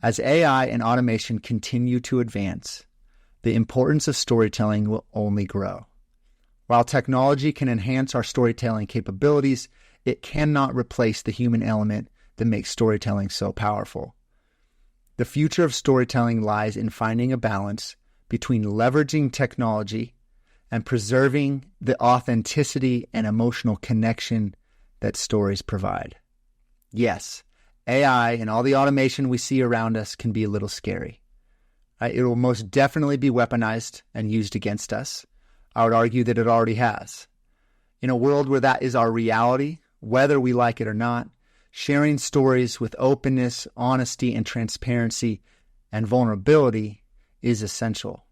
As AI and automation continue to advance, the importance of storytelling will only grow. While technology can enhance our storytelling capabilities, it cannot replace the human element that makes storytelling so powerful. The future of storytelling lies in finding a balance between leveraging technology and preserving the authenticity and emotional connection that stories provide. Yes, AI and all the automation we see around us can be a little scary. It will most definitely be weaponized and used against us. I would argue that it already has. In a world where that is our reality, whether we like it or not, sharing stories with openness, honesty, and transparency and vulnerability is essential.